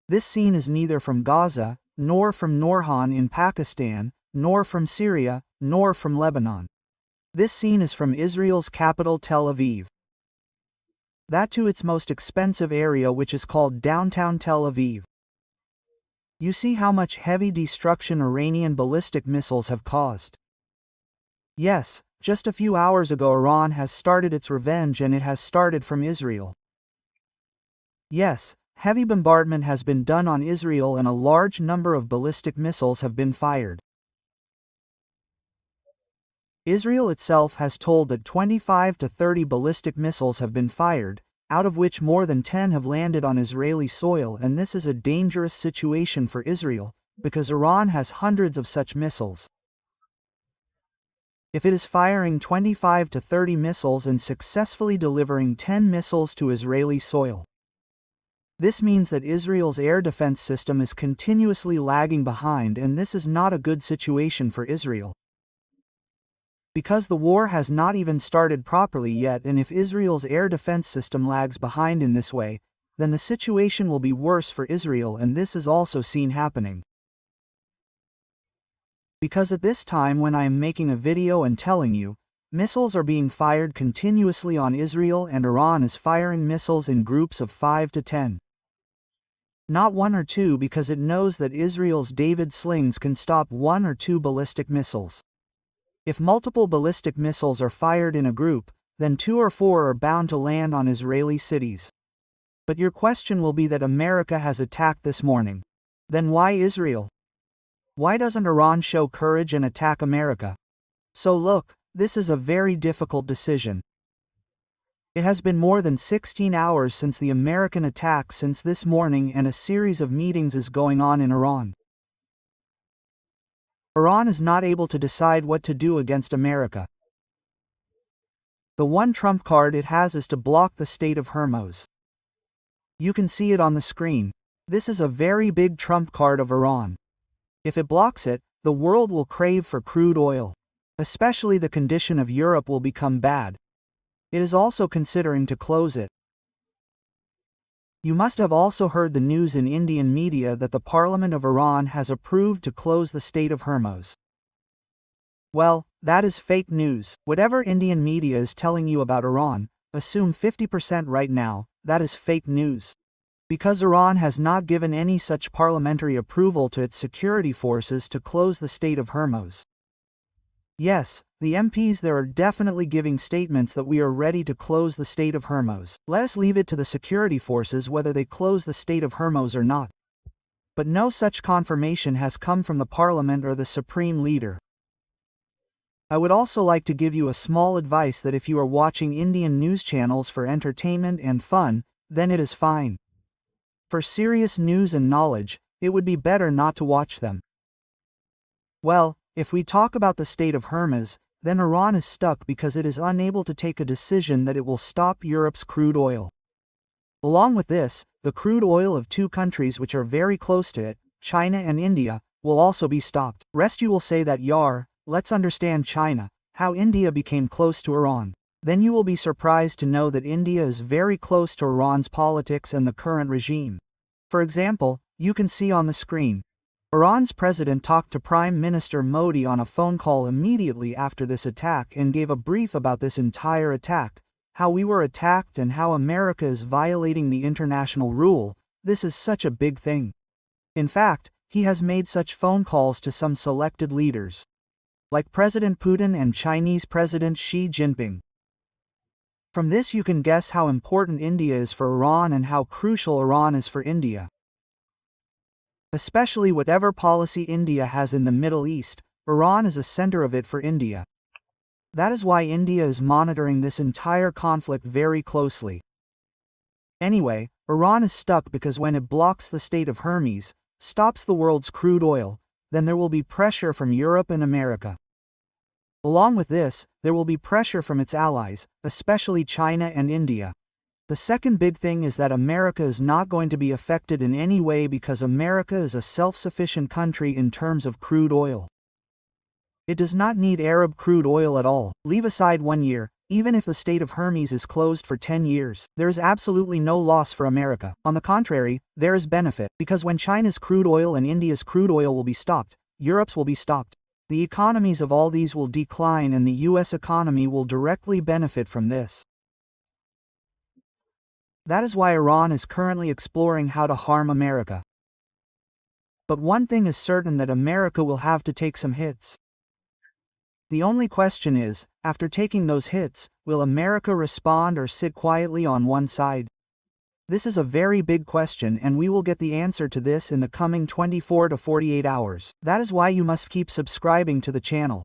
This scene is neither from Gaza, nor from Norhan in Pakistan, nor from Syria, nor from Lebanon. This scene is from Israel's capital Tel Aviv. That to its most expensive area, which is called downtown Tel Aviv. You see how much heavy destruction Iranian ballistic missiles have caused. Yes, just a few hours ago Iran has started its revenge, and it has started from Israel. Yes, heavy bombardment has been done on Israel and a large number of ballistic missiles have been fired. Israel itself has told that 25 to 30 ballistic missiles have been fired, out of which more than 10 have landed on Israeli soil, and this is a dangerous situation for Israel, because Iran has hundreds of such missiles. If it is firing 25 to 30 missiles and successfully delivering 10 missiles to Israeli soil, this means that Israel's air defense system is continuously lagging behind, and this is not a good situation for Israel. Because the war has not even started properly yet, and if Israel's air defense system lags behind in this way, then the situation will be worse for Israel, and this is also seen happening. Because at this time when I am making a video and telling you, missiles are being fired continuously on Israel, and Iran is firing missiles in groups of 5 to 10. Not 1 or 2, because it knows that Israel's David slings can stop 1 or 2 ballistic missiles. If multiple ballistic missiles are fired in a group, then 2 or 4 are bound to land on Israeli cities. But your question will be that America has attacked this morning. Then why Israel? Why doesn't Iran show courage and attack America? So look, this is a very difficult decision. It has been more than 16 hours since the American attack since this morning, and a series of meetings is going on in Iran. Iran is not able to decide what to do against America. The one trump card it has is to block the Strait of Hormuz. You can see it on the screen. This is a very big trump card of Iran. If it blocks it, the world will crave for crude oil. Especially the condition of Europe will become bad. It is also considering to close it. You must have also heard the news in Indian media that the Parliament of Iran has approved to close the Strait of Hormuz. Well, that is fake news. Whatever Indian media is telling you about Iran, assume 50% right now, that is fake news. Because Iran has not given any such parliamentary approval to its security forces to close the Strait of Hormuz. Yes, the MPs there are definitely giving statements that we are ready to close the Strait of Hormuz. Let us leave it to the security forces whether they close the Strait of Hormuz or not. But no such confirmation has come from the parliament or the supreme leader. I would also like to give you a small advice that if you are watching Indian news channels for entertainment and fun, then it is fine. For serious news and knowledge, it would be better not to watch them. Well, if we talk about the Strait of Hormuz, then Iran is stuck because it is unable to take a decision that it will stop Europe's crude oil. Along with this, the crude oil of 2 countries which are very close to it, China and India, will also be stopped. Rest you will say that let's understand China, how India became close to Iran. Then you will be surprised to know that India is very close to Iran's politics and the current regime. For example, you can see on the screen. Iran's president talked to Prime Minister Modi on a phone call immediately after this attack and gave a brief about this entire attack, how we were attacked and how America is violating the international rule. This is such a big thing. In fact, he has made such phone calls to some selected leaders, like President Putin and Chinese President Xi Jinping. From this you can guess how important India is for Iran and how crucial Iran is for India. Especially whatever policy India has in the Middle East, Iran is a center of it for India. That is why India is monitoring this entire conflict very closely. Anyway, Iran is stuck because when it blocks the Strait of Hormuz, stops the world's crude oil, then there will be pressure from Europe and America. Along with this, there will be pressure from its allies, especially China and India. The second big thing is that America is not going to be affected in any way because America is a self-sufficient country in terms of crude oil. It does not need Arab crude oil at all. Leave aside 1 year, Even if the Strait of Hormuz is closed for 10 years, there is absolutely no loss for America. On the contrary, there is benefit, because when China's crude oil and India's crude oil will be stopped, Europe's will be stopped. The economies of all these will decline and the US economy will directly benefit from this. That is why Iran is currently exploring how to harm America. But one thing is certain, that America will have to take some hits. The only question is, after taking those hits, will America respond or sit quietly on one side? This is a very big question, and we will get the answer to this in the coming 24 to 48 hours. That is why you must keep subscribing to the channel.